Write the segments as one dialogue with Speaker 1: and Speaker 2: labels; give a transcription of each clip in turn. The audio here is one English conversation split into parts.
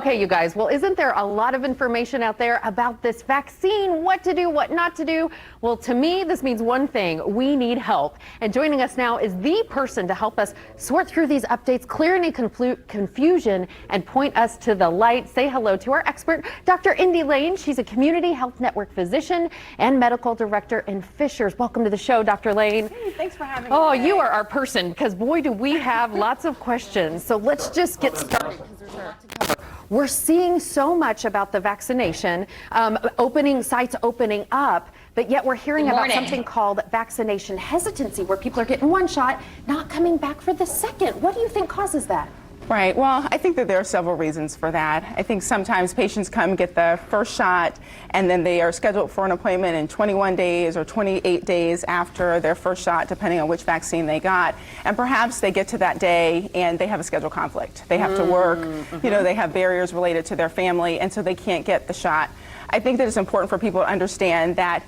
Speaker 1: Okay, you guys, well, isn't there a lot of information out there about this vaccine, what to do, what not to do? Well, to me, this means one thing: we need help. And joining us now is the person to help us sort through these updates, clear any confusion, and point us to the light. Say hello to our expert, Dr. Indy Lane. She's a Community Health Network physician and medical director in Fishers. Welcome to the show, Dr. Lane.
Speaker 2: Hey, thanks for having me.
Speaker 1: Oh,
Speaker 2: today.
Speaker 1: you are our person, because boy, do we have lots of questions. So let's just get started, because there's a lot to cover. We're seeing so much about the vaccination, sites opening up, but yet we're hearing about something called vaccination hesitancy, where people are getting one shot, not coming back for the second. What do you think causes that?
Speaker 2: Right. Well, I think that there are several reasons for that. I think sometimes patients come get the first shot and then they are scheduled for an appointment in 21 days or 28 days after their first shot, depending on which vaccine they got. And perhaps they get to that day and they have a schedule conflict. They have to work, they have barriers related to their family, and so they can't get the shot. I think that it's important for people to understand that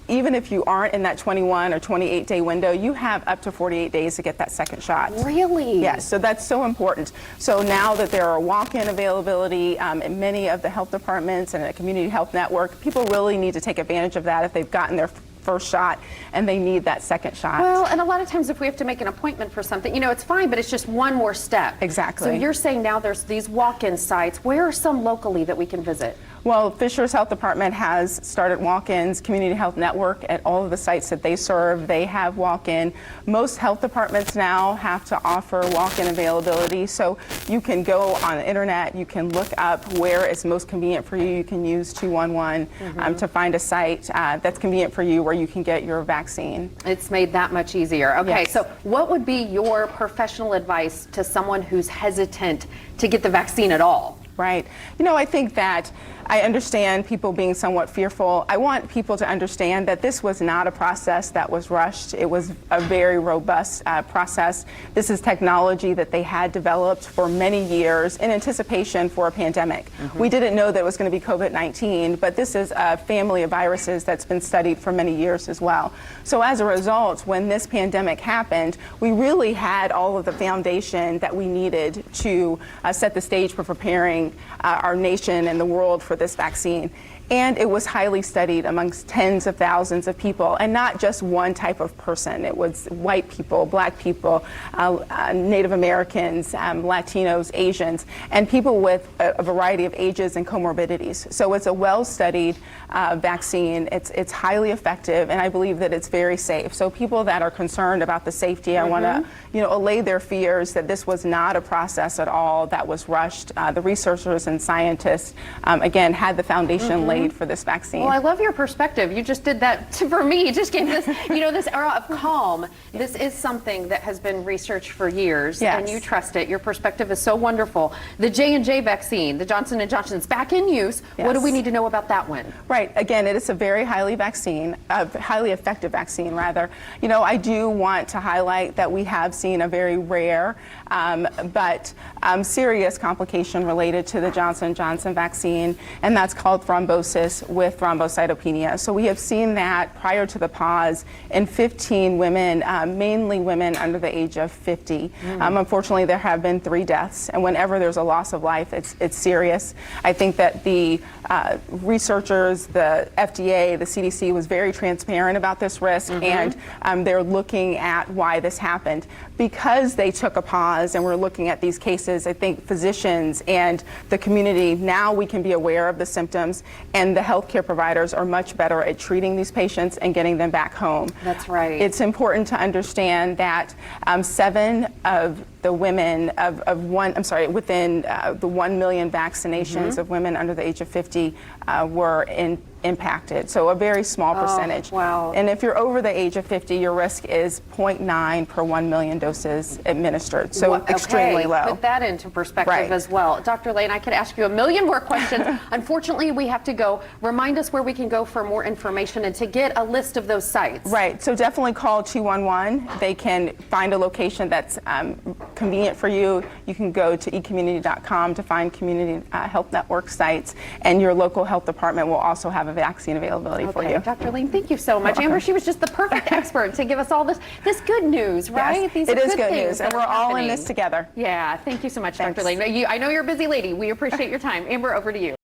Speaker 2: even if you aren't in that 21 or 28 day window, you have up to 48 days to get that second shot.
Speaker 1: Really?
Speaker 2: Yes, so that's so important. So now that there are walk-in availability in many of the health departments and a community health network, people really need to take advantage of that if they've gotten their first shot and they need that second shot.
Speaker 1: Well, and a lot of times if we have to make an appointment for something, it's fine, but it's just one more step.
Speaker 2: Exactly.
Speaker 1: So you're saying now there's these walk-in sites. Where are some locally that we can visit?
Speaker 2: Well, Fishers Health Department has started walk-ins. Community Health Network, at all of the sites that they serve, they have walk-in. Most health departments now have to offer walk-in availability, so you can go on the internet, you can look up where it's most convenient for you. You can use 211 to find a site that's convenient for you where you can get your vaccine.
Speaker 1: It's made that much easier. Okay,
Speaker 2: Yes.
Speaker 1: so what would be your professional advice to someone who's hesitant to get the vaccine at all?
Speaker 2: Right. I think that I understand people being somewhat fearful. I want people to understand that this was not a process that was rushed. It was a very robust process. This is technology that they had developed for many years in anticipation for a pandemic. We didn't know that it was going to be COVID-19, but this is a family of viruses that's been studied for many years as well. So as a result, when this pandemic happened, we really had all of the foundation that we needed to set the stage for preparing our nation and the world for this vaccine. And it was highly studied amongst tens of thousands of people, and not just one type of person. It was white people, black people, Native Americans, Latinos, Asians, and people with a variety of ages and comorbidities. So it's a well-studied vaccine. It's highly effective, and I believe that it's very safe. So people that are concerned about the safety, I want to allay their fears that this was not a process at all that was rushed. The researchers and scientists, again, had the foundation laid for this vaccine.
Speaker 1: Well, I love your perspective. You just did that for me. You just gave this, this era of calm. This is something that has been researched for years, and you trust it. Your perspective is so wonderful. The J&J vaccine, the Johnson & Johnson's back in use. What do we need to know about that one?
Speaker 2: Right. Again, it is a very highly effective vaccine, rather. I do want to highlight that we have seen a very rare but serious complication related to the Johnson & Johnson vaccine, and that's called thrombosis with thrombocytopenia. So we have seen that prior to the pause in 15 women, mainly women under the age of 50. Unfortunately, there have been 3 deaths, and whenever there's a loss of life, it's serious. I think that the researchers, the FDA, the CDC was very transparent about this risk, and they're looking at why this happened. Because they took a pause and we're looking at these cases, I think physicians and the community, now we can be aware of the symptoms, and the healthcare providers are much better at treating these patients and getting them back home.
Speaker 1: That's right.
Speaker 2: It's important to understand that 7 of the women within the 1 million vaccinations of women under the age of 50 were impacted. So a very small percentage.
Speaker 1: Wow.
Speaker 2: And if you're over the age of 50, your risk is 0.9 per 1 million doses administered. So extremely low.
Speaker 1: Put that into perspective as well. Dr. Lane, I could ask you a million more questions. Unfortunately, we have to go. Remind us where we can go for more information and to get a list of those sites.
Speaker 2: Right. So definitely call 211. They can find a location that's convenient for you, you can go to ecommunity.com to find community health network sites, and your local health department will also have a vaccine availability for you.
Speaker 1: Dr. Lean, thank you so much. Amber, she was just the perfect expert to give us all this good news, right?
Speaker 2: Yes,
Speaker 1: These
Speaker 2: it
Speaker 1: are
Speaker 2: is good
Speaker 1: things
Speaker 2: news, and
Speaker 1: that
Speaker 2: we're
Speaker 1: are
Speaker 2: all in
Speaker 1: happening.
Speaker 2: this together.
Speaker 1: Yeah, thank you so much,
Speaker 2: Thanks.
Speaker 1: Dr. Lean. I know you're a busy lady. We appreciate your time. Amber, over to you.